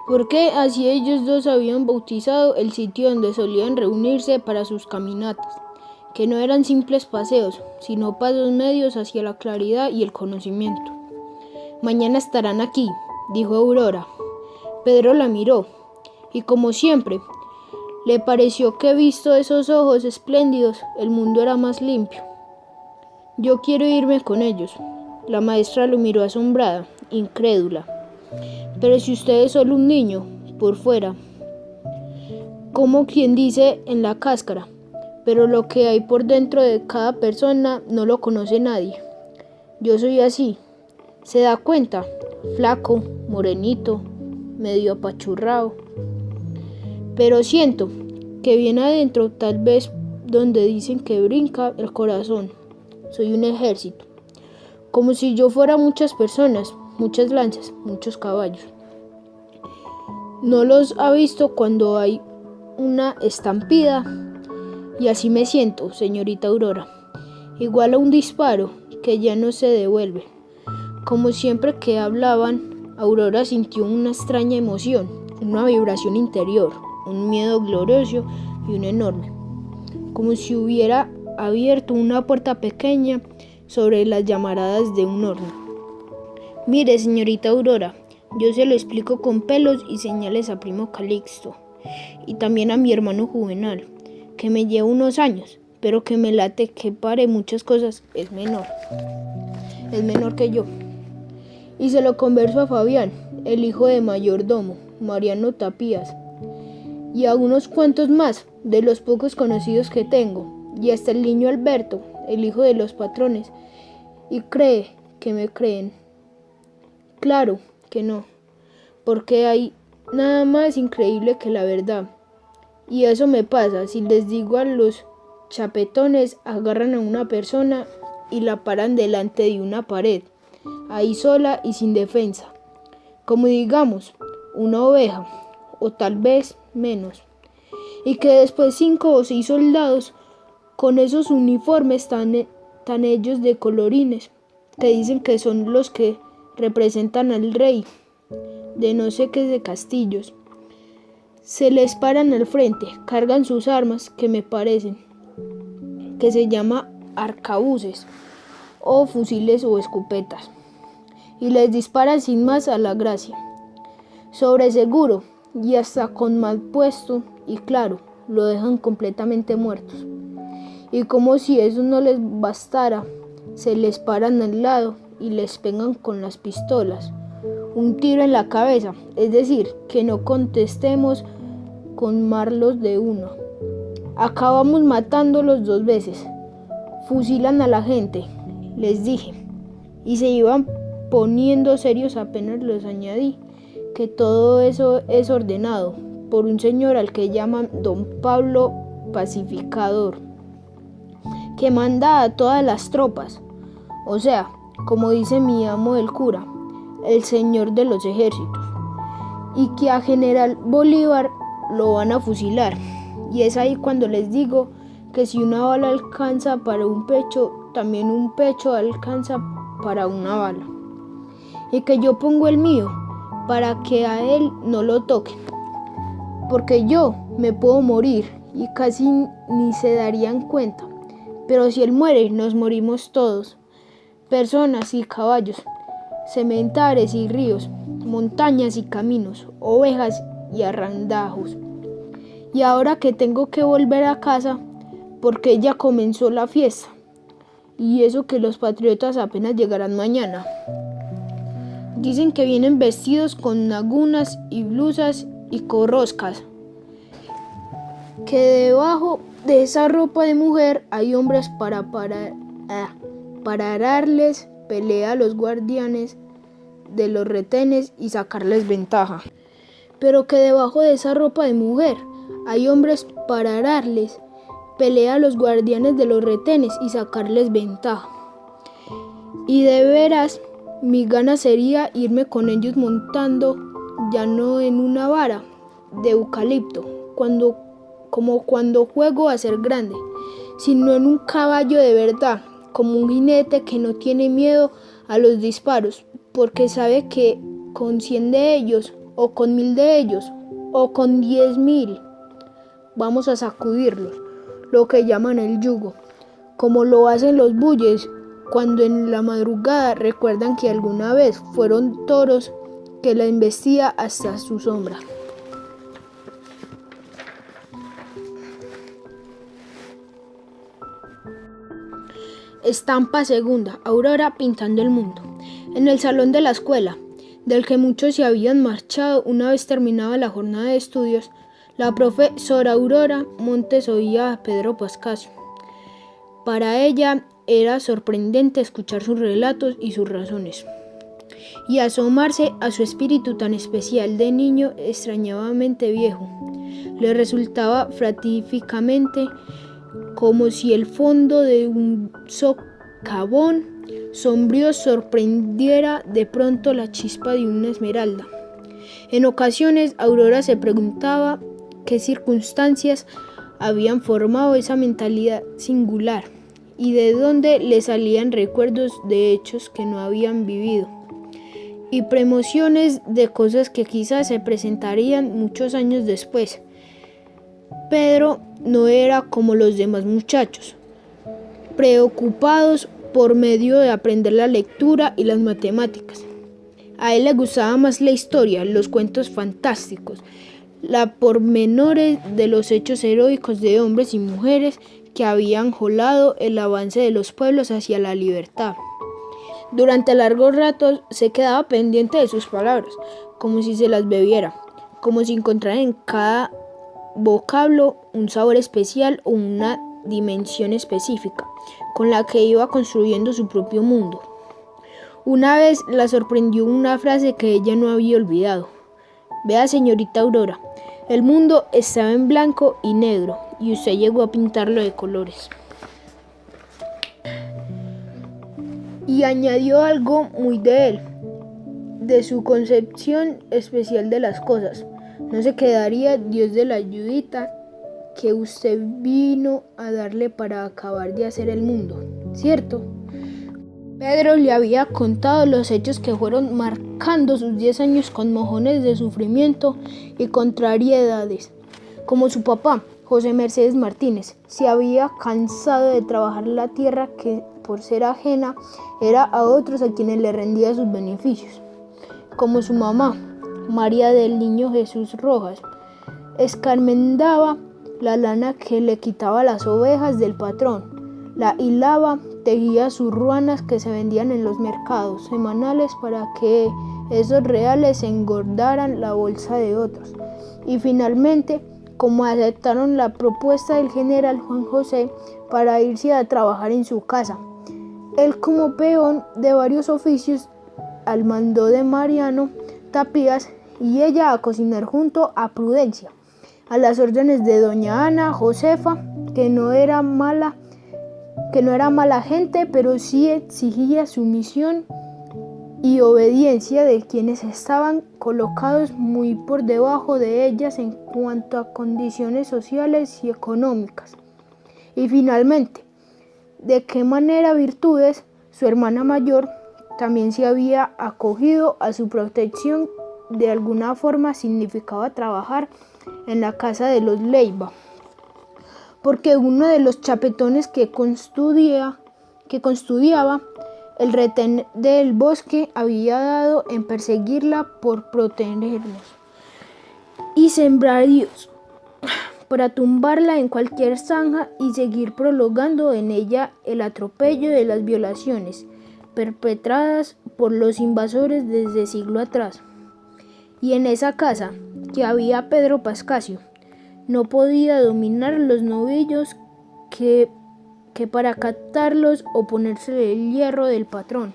porque así ellos dos habían bautizado el sitio donde solían reunirse para sus caminatas, que no eran simples paseos, sino pasos medios hacia la claridad y el conocimiento. Mañana estarán aquí, dijo Aurora. Pedro la miró, y como siempre, le pareció que visto esos ojos espléndidos, el mundo era más limpio. Yo quiero irme con ellos. La maestra lo miró asombrada, incrédula. Pero si usted es solo un niño, por fuera, como quien dice en la cáscara, pero lo que hay por dentro de cada persona no lo conoce nadie. Yo soy así. ¿Se da cuenta? Flaco, morenito, medio apachurrado. Pero siento que bien adentro, tal vez donde dicen que brinca el corazón, soy un ejército. Como si yo fuera muchas personas, muchas lanzas, muchos caballos. ¿No los ha visto cuando hay una estampida? Y así me siento, señorita Aurora, igual a un disparo que ya no se devuelve. Como siempre que hablaban, Aurora sintió una extraña emoción, una vibración interior, un miedo glorioso y un enorme, como si hubiera abierto una puerta pequeña sobre las llamaradas de un horno. Mire, señorita Aurora, yo se lo explico con pelos y señales a primo Calixto, y también a mi hermano Juvenal, que me lleva unos años, pero que me late que pare muchas cosas, es menor que yo. Y se lo converso a Fabián, el hijo de mayordomo, Mariano Tapías, y a unos cuantos más de los pocos conocidos que tengo, y hasta el niño Alberto, el hijo de los patrones, y cree que me creen. Claro que no, porque hay nada más increíble que la verdad. Y eso me pasa si les digo a los chapetones, agarran a una persona y la paran delante de una pared, ahí sola y sin defensa, como digamos, una oveja, o tal vez menos, y que después 5 o 6 soldados con esos uniformes tan hechos de colorines, que dicen que son los que representan al rey de no sé qué de castillos, se les paran al frente, cargan sus armas, que me parecen que se llama arcabuces o fusiles o escopetas, y les disparan sin más a la gracia, sobre seguro y hasta con mal puesto, y claro, lo dejan completamente muertos. Y como si eso no les bastara, se les paran al lado y les pegan con las pistolas un tiro en la cabeza, es decir, que no contestemos con marlos de uno. Acabamos matándolos 2 veces. Fusilan a la gente, les dije, y se iban poniendo serios apenas les añadí que todo eso es ordenado por un señor al que llaman Don Pablo Pacificador, que manda a todas las tropas, o sea, como dice mi amo el cura, el señor de los ejércitos, y que a General Bolívar lo van a fusilar. Y es ahí cuando les digo que si una bala alcanza para un pecho, también un pecho alcanza para una bala, y que yo pongo el mío para que a él no lo toquen, porque yo me puedo morir y casi ni se darían cuenta, pero si él muere, nos morimos todos, personas y caballos, sementares y ríos, montañas y caminos, ovejas y arrandajos. Y ahora que tengo que volver a casa, porque ya comenzó la fiesta, y eso que los patriotas apenas llegarán mañana. Dicen que vienen vestidos con lagunas y blusas y corroscas, que debajo de esa ropa de mujer hay hombres para darles pelea a los guardianes de los retenes y sacarles ventaja. Pero que debajo de esa ropa de mujer hay hombres para darles pelea a los guardianes de los retenes y sacarles ventaja. Y de veras, mi gana sería irme con ellos montando, ya no en una vara de eucalipto, como cuando juego a ser grande, sino en un caballo de verdad, como un jinete que no tiene miedo a los disparos, porque sabe que con 100 de ellos o con 1000 de ellos, o con 10.000. Vamos a sacudirlos, lo que llaman el yugo, como lo hacen los buyes cuando en la madrugada recuerdan que alguna vez fueron toros que la embestía hasta su sombra. Estampa segunda. Aurora pintando el mundo. En el salón de la escuela, del que muchos se habían marchado una vez terminada la jornada de estudios, la profesora Aurora Montes oía a Pedro Pascasio. Para ella era sorprendente escuchar sus relatos y sus razones, y asomarse a su espíritu tan especial de niño extrañamente viejo. Le resultaba fatídicamente como si el fondo de un socavón sombrío sorprendiera de pronto la chispa de una esmeralda. En ocasiones Aurora se preguntaba qué circunstancias habían formado esa mentalidad singular y de dónde le salían recuerdos de hechos que no habían vivido y premociones de cosas que quizás se presentarían muchos años después. Pedro no era como los demás muchachos, preocupados por medio de aprender la lectura y las matemáticas. A él le gustaba más la historia, los cuentos fantásticos, la pormenores de los hechos heroicos de hombres y mujeres que habían jolado el avance de los pueblos hacia la libertad. Durante largos ratos se quedaba pendiente de sus palabras, como si se las bebiera, como si encontrara en cada vocablo un sabor especial o una dimensión específica, con la que iba construyendo su propio mundo. Una vez la sorprendió una frase que ella no había olvidado. Vea, señorita Aurora, el mundo estaba en blanco y negro y usted llegó a pintarlo de colores. Y añadió algo muy de él, de su concepción especial de las cosas. No se quedaría Dios de la ayudita que usted vino a darle para acabar de hacer el mundo, ¿cierto? Pedro le había contado los hechos que fueron marcando sus 10 años con mojones de sufrimiento y contrariedades. Como su papá, José Mercedes Martínez, se había cansado de trabajar la tierra que, por ser ajena, era a otros a quienes le rendía sus beneficios. Como su mamá, María del Niño Jesús Rojas, escarmendaba la lana que le quitaba las ovejas del patrón, la hilaba, tejía sus ruanas que se vendían en los mercados semanales para que esos reales engordaran la bolsa de otros. Y finalmente, como aceptaron la propuesta del general Juan José para irse a trabajar en su casa, él como peón de varios oficios al mando de Mariano Tapías y ella a cocinar junto a Prudencia, a las órdenes de doña Ana Josefa, que no era mala gente, pero sí exigía sumisión y obediencia de quienes estaban colocados muy por debajo de ellas en cuanto a condiciones sociales y económicas. Y finalmente, de qué manera Virtudes, su hermana mayor, también se había acogido a su protección. De alguna forma significaba trabajar en la casa de los Leiva, porque uno de los chapetones que custodiaba el retén del bosque había dado en perseguirla por protegernos y sembradíos, para tumbarla en cualquier zanja y seguir prolongando en ella el atropello de las violaciones perpetradas por los invasores desde siglo atrás. Y en esa casa que había Pedro Pascasio, no podía dominar los novillos que para captarlos o ponerse el hierro del patrón,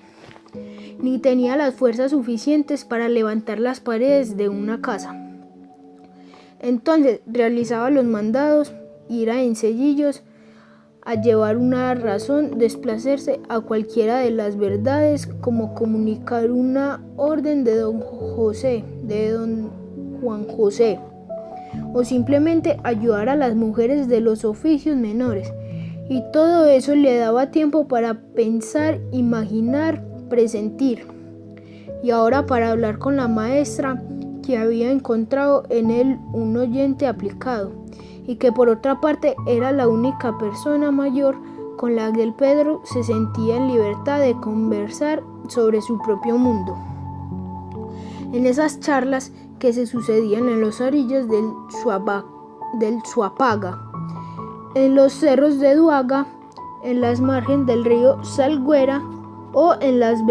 ni tenía las fuerzas suficientes para levantar las paredes de una casa. Entonces realizaba los mandados, ir a Encellillos a llevar una razón, desplazarse a cualquiera de las verdades, como comunicar una orden de don Juan José, o simplemente ayudar a las mujeres de los oficios menores. Y todo eso le daba tiempo para pensar, imaginar, presentir. Y ahora para hablar con la maestra, que había encontrado en él un oyente aplicado y que por otra parte era la única persona mayor con la que el Pedro se sentía en libertad de conversar sobre su propio mundo. En esas charlas que se sucedían en las orillas del Suapaga, en los cerros de Duaga, en las márgenes del río Salguera o en las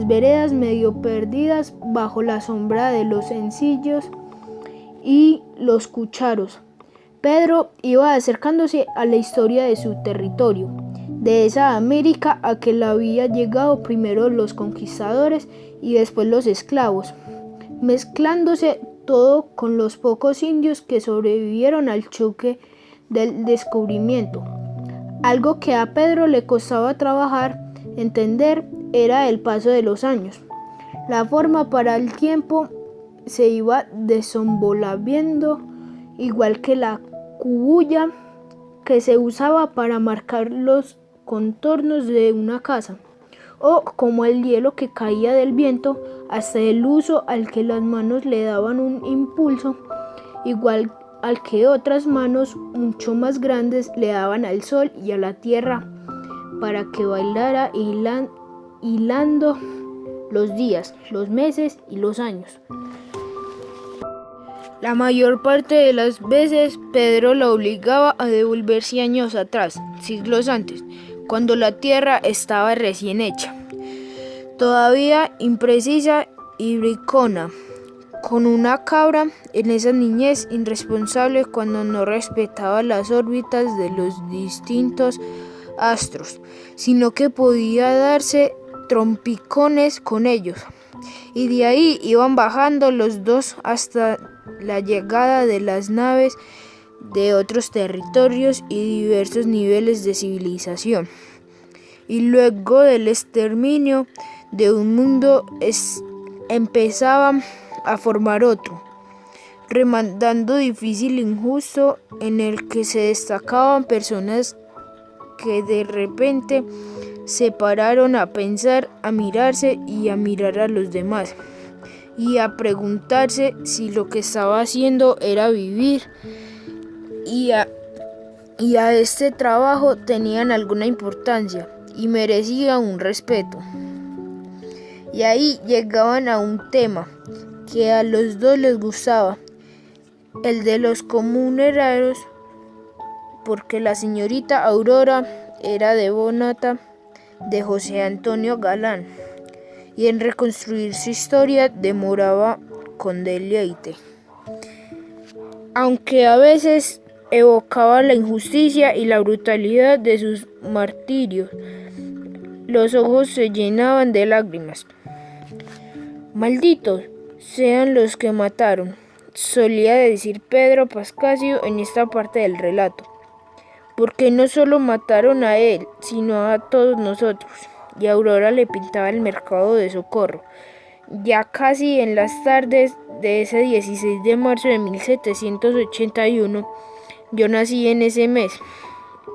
veredas medio perdidas bajo la sombra de los encillos y los cucharos, Pedro iba acercándose a la historia de su territorio, de esa América a que le había llegado primero los conquistadores y después los esclavos, mezclándose todo con los pocos indios que sobrevivieron al choque del descubrimiento. Algo que a Pedro le costaba trabajar entender era el paso de los años. La forma para el tiempo se iba desenvolviendo igual que la cubulla que se usaba para marcar los contornos de una casa, o como el hielo que caía del viento, hasta el uso al que las manos le daban un impulso, igual al que otras manos mucho más grandes le daban al sol y a la tierra para que bailara hilando los días, los meses y los años. La mayor parte de las veces Pedro la obligaba a devolverse años atrás, siglos antes, cuando la tierra estaba recién hecha, todavía imprecisa y bricona, con una cabra en esa niñez irresponsable cuando no respetaba las órbitas de los distintos astros, sino que podía darse trompicones con ellos, y de ahí iban bajando los dos hasta la llegada de las naves de otros territorios y diversos niveles de civilización, y luego del exterminio de un mundo empezaban a formar otro, remandando difícil e injusto, en el que se destacaban personas que de repente se pararon a pensar, a mirarse y a mirar a los demás, y a preguntarse si lo que estaba haciendo era vivir, y a este trabajo tenían alguna importancia y merecían un respeto. Y ahí llegaban a un tema que a los dos les gustaba, el de los comuneros, porque la señorita Aurora era devota de José Antonio Galán, y en reconstruir su historia demoraba con deleite, aunque a veces evocaba la injusticia y la brutalidad de sus martirios. Los ojos se llenaban de lágrimas. «Malditos sean los que mataron», solía decir Pedro Pascasio en esta parte del relato, «porque no solo mataron a él, sino a todos nosotros». Y Aurora le pintaba el mercado de Socorro, ya casi en las tardes de ese 16 de marzo de 1781. «Yo nací en ese mes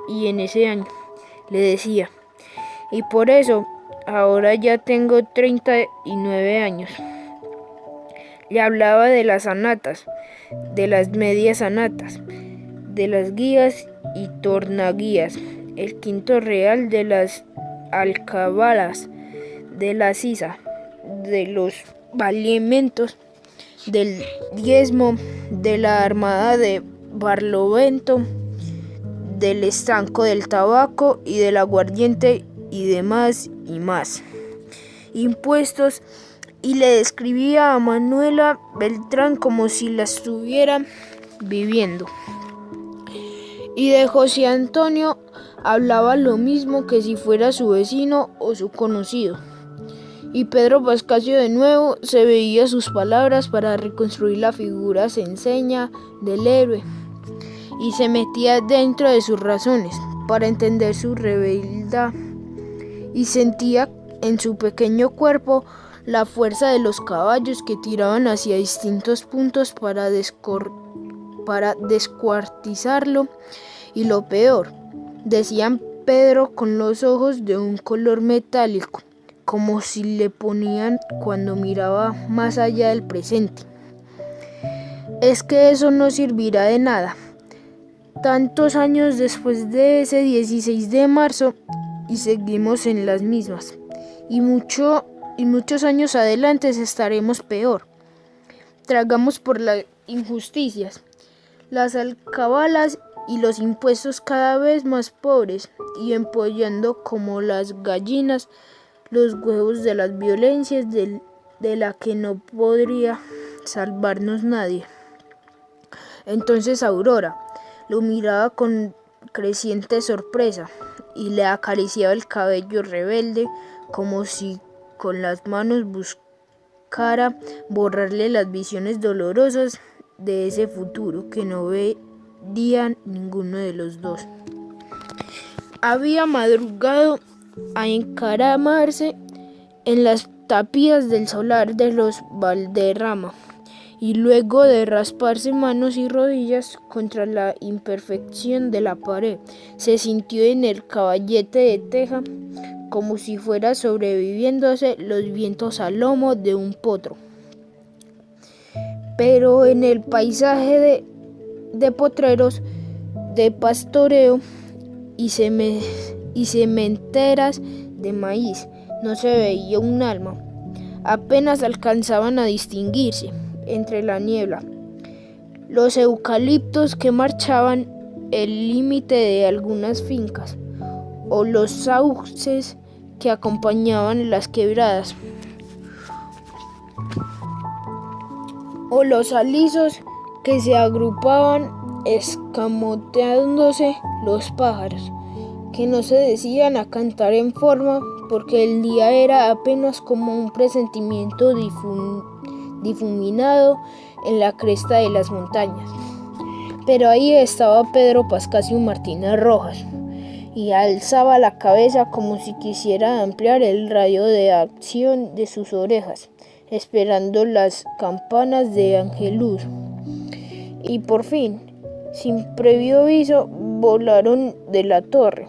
y en ese año», le decía, «y por eso ahora ya tengo 39 años». Le hablaba de las anatas, de las medias anatas, de las guías y tornaguías, el quinto real, de las alcabalas, de la sisa, de los valimentos, del diezmo, de la armada de Barlovento, del estanco del tabaco y del aguardiente y demás y más impuestos, y le describía a Manuela Beltrán como si la estuviera viviendo. Y de José Antonio hablaba lo mismo que si fuera su vecino o su conocido. Y Pedro Pascasio de nuevo se veía sus palabras para reconstruir la figura sencilla del héroe, y se metía dentro de sus razones para entender su rebeldía, y sentía en su pequeño cuerpo la fuerza de los caballos que tiraban hacia distintos puntos para descuartizarlo. Y lo peor, decían Pedro con los ojos de un color metálico, como si le ponían cuando miraba más allá del presente. Es que eso no servirá de nada. Tantos años después de ese 16 de marzo y seguimos en las mismas. Y muchos años adelante estaremos peor. Tragamos por las injusticias, las alcabalas y los impuestos cada vez más pobres y empollando como las gallinas los huevos de las violencias de la que no podría salvarnos nadie. Entonces Aurora lo miraba con creciente sorpresa y le acariciaba el cabello rebelde como si con las manos buscara borrarle las visiones dolorosas de ese futuro que no verían ninguno de los dos. Había madrugado a encaramarse en las tapias del solar de los Valderrama y luego de rasparse manos y rodillas contra la imperfección de la pared, se sintió en el caballete de teja como si fuera sobreviviéndose los vientos al lomo de un potro. Pero en el paisaje de potreros, de pastoreo y sementeras de maíz no se veía un alma. Apenas alcanzaban a distinguirse entre la niebla los eucaliptos que marchaban el límite de algunas fincas o los sauces que acompañaban las quebradas o los alisos que se agrupaban escamoteándose los pájaros que no se decían a cantar en forma porque el día era apenas como un presentimiento difuminado en la cresta de las montañas. Pero ahí estaba Pedro Pascasio Martínez Rojas y alzaba la cabeza como si quisiera ampliar el radio de acción de sus orejas, esperando las campanas de Angelus. Y por fin, sin previo aviso, volaron de la torre,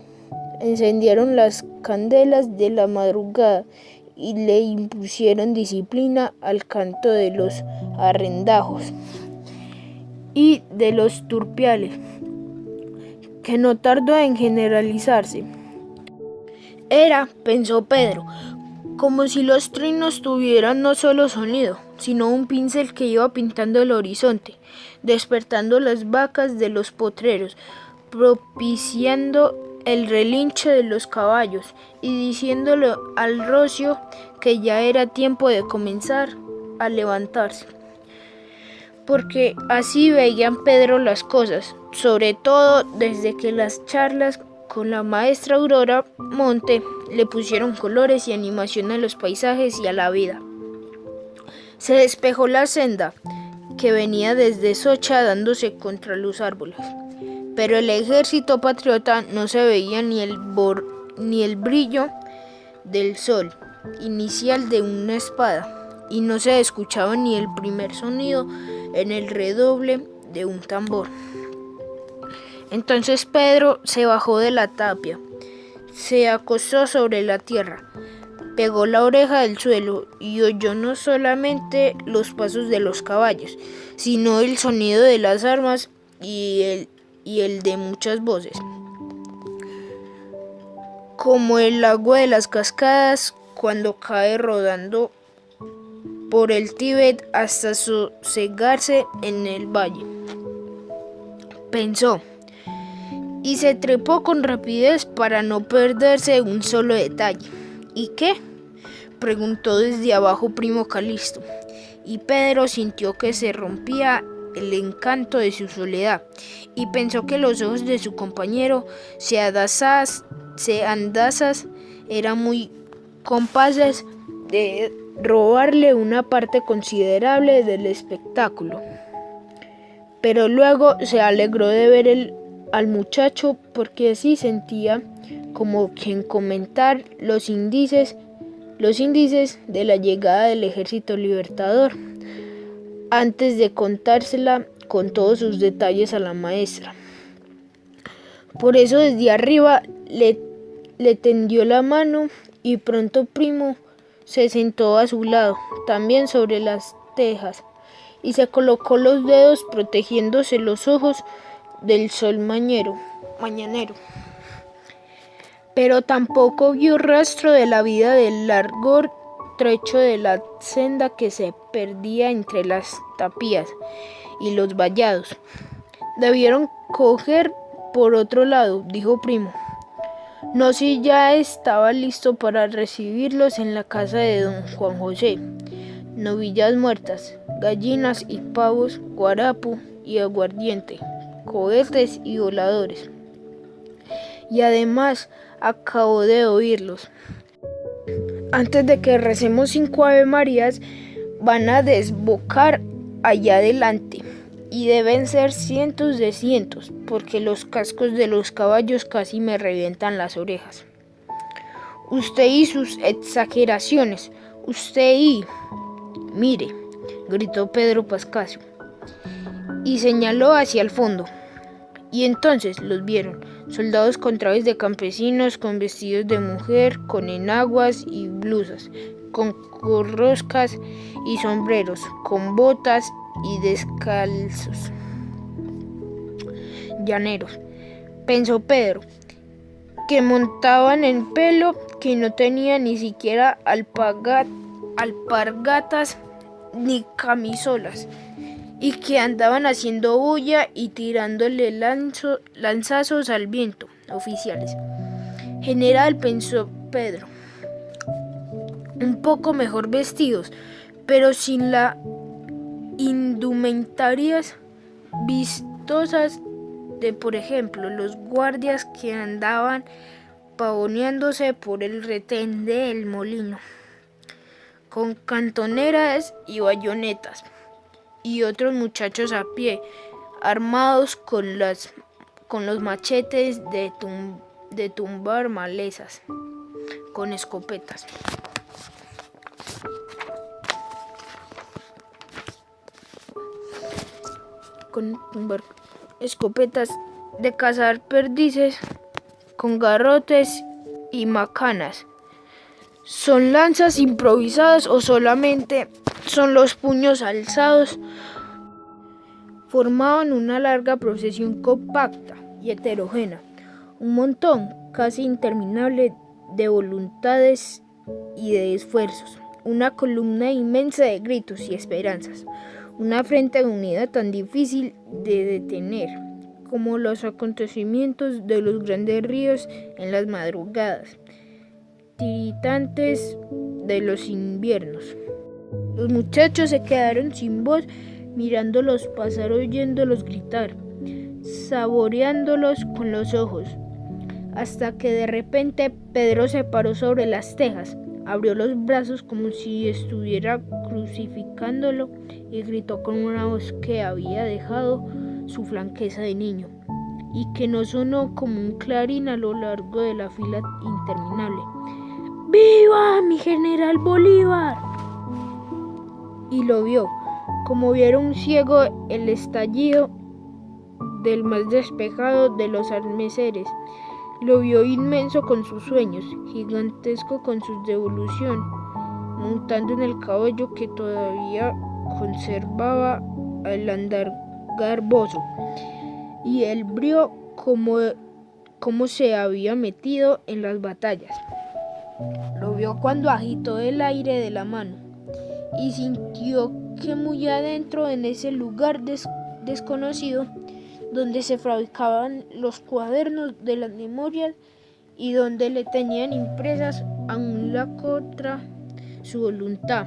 encendieron las candelas de la madrugada y le impusieron disciplina al canto de los arrendajos y de los turpiales, que no tardó en generalizarse. Era, pensó Pedro, como si los trinos tuvieran no solo sonido, sino un pincel que iba pintando el horizonte, despertando las vacas de los potreros, propiciando el relincho de los caballos y diciéndole al rocio que ya era tiempo de comenzar a levantarse. Porque así veían Pedro las cosas, sobre todo desde que las charlas con la maestra Aurora Monte le pusieron colores y animación a los paisajes y a la vida. Se despejó la senda que venía desde Socha dándose contra los árboles, pero el ejército patriota no se veía ni el brillo del sol inicial de una espada, y no se escuchaba ni el primer sonido en el redoble de un tambor. Entonces Pedro se bajó de la tapia, se acostó sobre la tierra, pegó la oreja del suelo y oyó no solamente los pasos de los caballos, sino el sonido de las armas y el de muchas voces, como el agua de las cascadas cuando cae rodando por el Tíbet hasta sosegarse en el valle. Pensó, y se trepó con rapidez para no perderse un solo detalle. ¿Y qué?, preguntó desde abajo Primo Calisto, y Pedro sintió que se rompía el encanto de su soledad, y pensó que los ojos de su compañero Seandazas eran muy capaces de robarle una parte considerable del espectáculo. Pero luego se alegró de ver al muchacho porque así sentía como quien comentar los índices de la llegada del ejército libertador antes de contársela con todos sus detalles a la maestra. Por eso desde arriba le tendió la mano y pronto Primo se sentó a su lado, también sobre las tejas, y se colocó los dedos protegiéndose los ojos del sol mañanero. Pero tampoco vio rastro de la vida del largo trecho de la senda que se perdía entre las tapías y los vallados. Debieron coger por otro lado, dijo Primo. No si ya estaba listo para recibirlos en la casa de don Juan José. Novillas muertas, gallinas y pavos, guarapo y aguardiente, cohetes y voladores. Y además acabo de oírlos. Antes de que recemos 5 Ave Marías, van a desbocar allá adelante. Y deben ser cientos de cientos, porque los cascos de los caballos casi me revientan las orejas. Usted y sus exageraciones, usted y... Mire, gritó Pedro Pascasio, y señaló hacia el fondo. Y entonces los vieron, soldados con trajes de campesinos, con vestidos de mujer, con enaguas y blusas, con corroscas y sombreros, con botas y descalzos. Llaneros, pensó Pedro, que montaban en pelo, que no tenían ni siquiera alpargatas ni camisolas, y que andaban haciendo bulla y tirándole lanzazos al viento. Oficiales. General, pensó Pedro, un poco mejor vestidos, pero sin las indumentarias vistosas de, por ejemplo, los guardias que andaban pavoneándose por el retén del molino, con cantoneras y bayonetas, y otros muchachos a pie, armados con los machetes de tumbar malezas, con escopetas. De cazar perdices, con garrotes y macanas. ¿Son lanzas improvisadas o solamente son los puños alzados? Formaban una larga procesión compacta y heterogénea, un montón casi interminable de voluntades y de esfuerzos, una columna inmensa de gritos y esperanzas, una frente unida tan difícil de detener como los acontecimientos de los grandes ríos en las madrugadas tiritantes de los inviernos. Los muchachos se quedaron sin voz, mirándolos pasar, oyéndolos gritar, saboreándolos con los ojos, hasta que de repente Pedro se paró sobre las tejas, abrió los brazos como si estuviera crucificándolo y gritó con una voz que había dejado su franqueza de niño y que no sonó como un clarín a lo largo de la fila interminable. ¡Viva mi general Bolívar! Y lo vio, como viera un ciego, el estallido del más despejado de los armeceres. Lo vio inmenso con sus sueños, gigantesco con su devolución, montando en el caballo que todavía conservaba el andar garboso, y el brío como se había metido en las batallas. Lo vio cuando agitó el aire de la mano y sintió que muy adentro, en ese lugar desconocido, donde se fabricaban los cuadernos de las memorias y donde le tenían impresas a una contra su voluntad,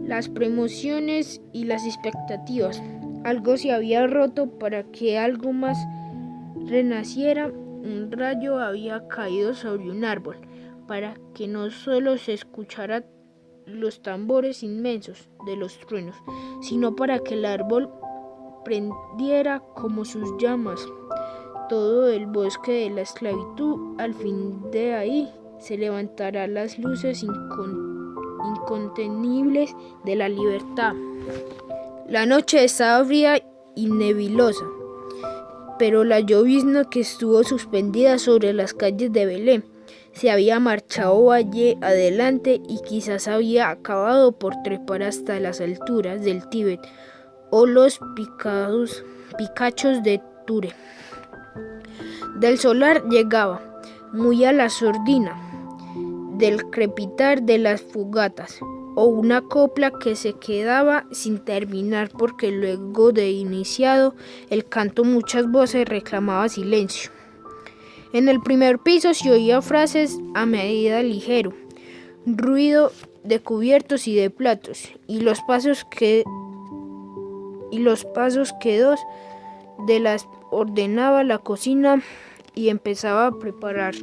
las premociones y las expectativas, algo se había roto para que algo más renaciera. Un rayo había caído sobre un árbol, para que no solo se escucharan los tambores inmensos de los truenos, sino para que el árbol prendiera como sus llamas todo el bosque de la esclavitud. Al fin de ahí se levantarán las luces incontenibles de la libertad. La noche estaba fría y nebulosa, pero la llovizna que estuvo suspendida sobre las calles de Belén se había marchado valle adelante y quizás había acabado por trepar hasta las alturas del Tíbet o los picachos de Ture. Del solar llegaba, muy a la sordina, del crepitar de las fogatas, o una copla que se quedaba sin terminar porque luego de iniciado el canto muchas voces reclamaba silencio. En el primer piso se oía frases a medida ligero, ruido de cubiertos y de platos, y los pasos que dos de las ordenaba la cocina y empezaba a preparar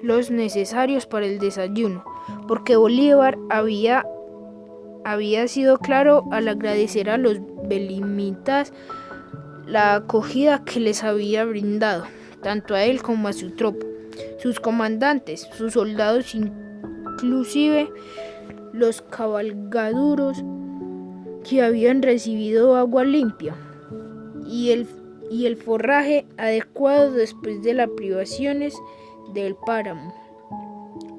los necesarios para el desayuno, porque Bolívar había sido claro al agradecer a los belimitas la acogida que les había brindado, tanto a él como a su tropa, sus comandantes, sus soldados, inclusive los cabalgaduros que habían recibido agua limpia y el forraje adecuado después de las privaciones del páramo.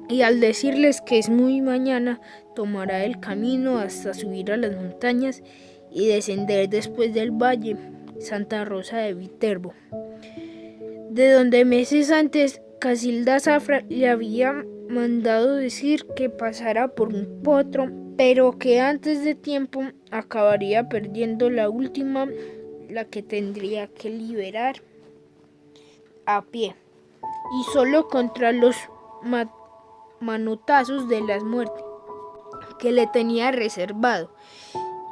Y al decirles que es muy mañana, tomará el camino hasta subir a las montañas y descender después del valle Santa Rosa de Viterbo, de donde meses antes Casilda Zafra le había mandado decir que pasara por un potro, pero que antes de tiempo acabaría perdiendo la última, la que tendría que liberar a pie, y solo contra los manotazos de la muerte que le tenía reservado,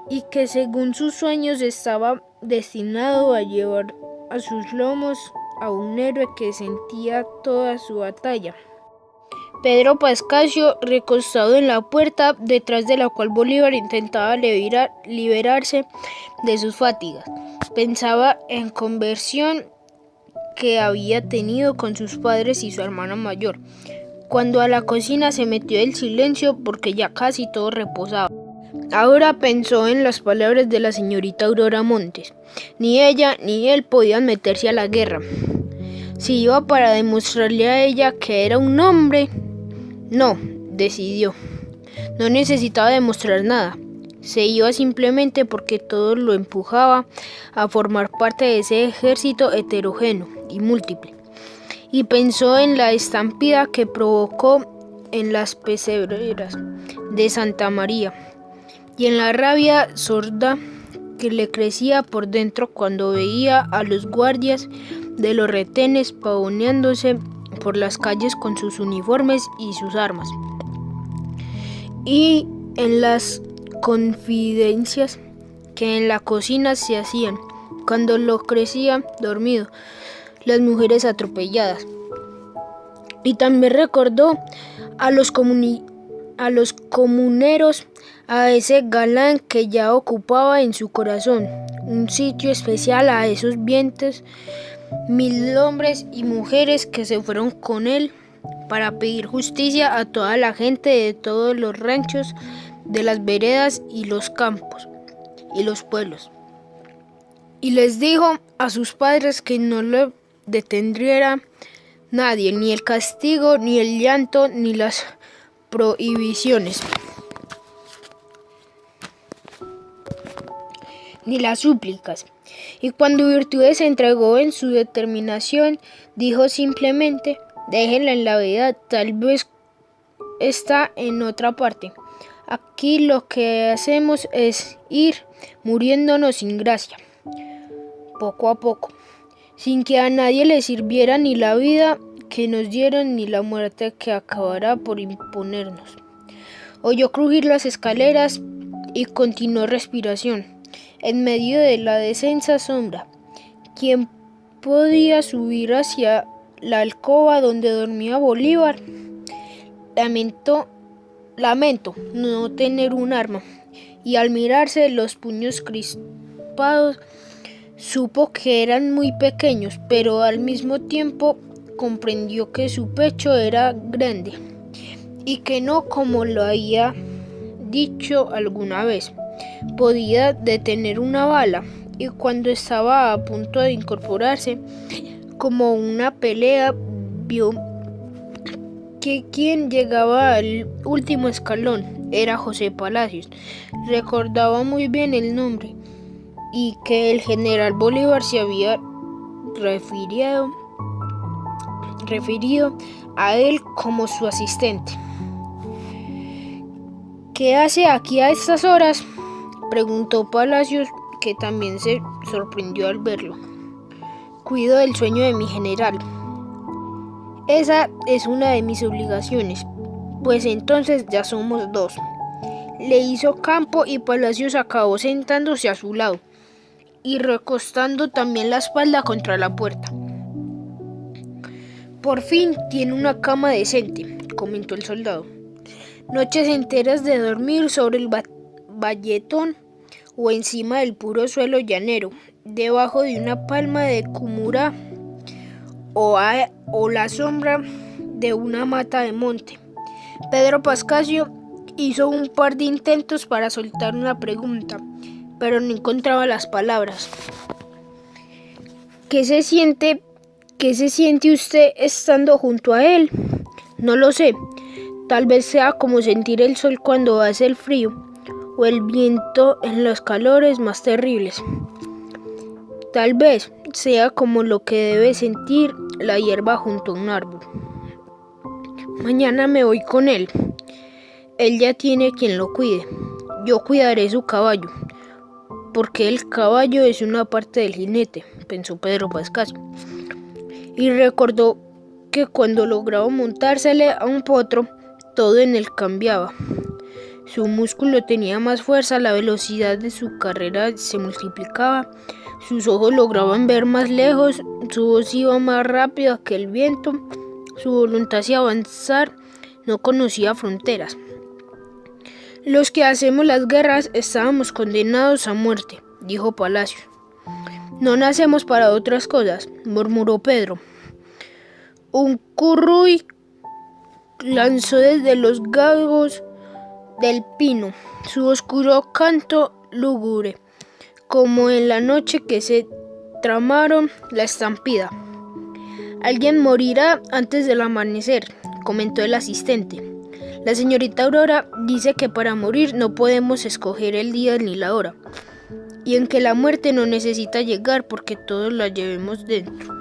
y que según sus sueños estaba destinado a llevar a sus lomos a un héroe que sentía toda su batalla. Pedro Pascasio, recostado en la puerta, detrás de la cual Bolívar intentaba liberarse de sus fatigas, pensaba en conversión que había tenido con sus padres y su hermana mayor, cuando a la cocina se metió el silencio porque ya casi todo reposaba. Ahora pensó en las palabras de la señorita Aurora Montes. Ni ella ni él podían meterse a la guerra. Si iba para demostrarle a ella que era un hombre, no, decidió. No necesitaba demostrar nada. Se iba simplemente porque todo lo empujaba a formar parte de ese ejército heterogéneo y múltiple. Y pensó en la estampida que provocó en las pesebreras de Santa María y en la rabia sorda que le crecía por dentro cuando veía a los guardias de los retenes pavoneándose por las calles con sus uniformes y sus armas, y en las confidencias que en la cocina se hacían cuando lo crecía dormido, las mujeres atropelladas. Y también recordó a los comuneros, a ese galán que ya ocupaba en su corazón un sitio especial, a esos vientos, 1000 hombres y mujeres que se fueron con él para pedir justicia a toda la gente de todos los ranchos, de las veredas y los campos y los pueblos. Y les dijo a sus padres que no lo detendría nadie, ni el castigo, ni el llanto, ni las prohibiciones, ni las súplicas. Y cuando Virtudes se entregó en su determinación, dijo simplemente: déjenla en la vida, tal vez está en otra parte. Aquí lo que hacemos es ir muriéndonos sin gracia, poco a poco, sin que a nadie le sirviera ni la vida que nos dieron ni la muerte que acabará por imponernos. Oyó crujir las escaleras y continuó respiración. En medio de la densa sombra, ¿quién podía subir hacia la alcoba donde dormía Bolívar? Lamento no tener un arma, y al mirarse los puños crispados, supo que eran muy pequeños, pero al mismo tiempo comprendió que su pecho era grande y que no, como lo había dicho alguna vez, podía detener una bala. Y cuando estaba a punto de incorporarse como una pelea, vio que quien llegaba al último escalón era José Palacios. Recordaba muy bien el nombre y que el general Bolívar se había referido a él como su asistente. ¿Qué hace aquí a estas horas?, preguntó Palacios, que también se sorprendió al verlo. Cuido del sueño de mi general. Esa es una de mis obligaciones. Pues entonces ya somos dos. Le hizo campo y Palacios acabó sentándose a su lado y recostando también la espalda contra la puerta. Por fin tiene una cama decente, comentó el soldado. Noches enteras de dormir sobre el valletón o encima del puro suelo llanero, debajo de una palma de cumura o la sombra de una mata de monte. Pedro Pascasio hizo un par de intentos para soltar una pregunta, pero no encontraba las palabras. ¿Qué se siente usted estando junto a él? No lo sé. Tal vez sea como sentir el sol cuando hace el frío, o el viento en los calores más terribles. Tal vez sea como lo que debe sentir la hierba junto a un árbol. Mañana me voy con él. Él ya tiene quien lo cuide. Yo cuidaré su caballo, porque el caballo es una parte del jinete, pensó Pedro Pascasio. Y recordó que cuando lograba montársele a un potro, todo en él cambiaba. Su músculo tenía más fuerza, la velocidad de su carrera se multiplicaba, sus ojos lograban ver más lejos, su voz iba más rápida que el viento, su voluntad hacia avanzar no conocía fronteras. Los que hacemos las guerras estábamos condenados a muerte, dijo Palacios. No nacemos para otras cosas, murmuró Pedro. Un curruy lanzó desde los galgos del pino su oscuro canto lúgubre, como en la noche que se tramaron la estampida. Alguien morirá antes del amanecer, comentó el asistente. La señorita Aurora dice que para morir no podemos escoger el día ni la hora, y en que la muerte no necesita llegar porque todos la llevemos dentro.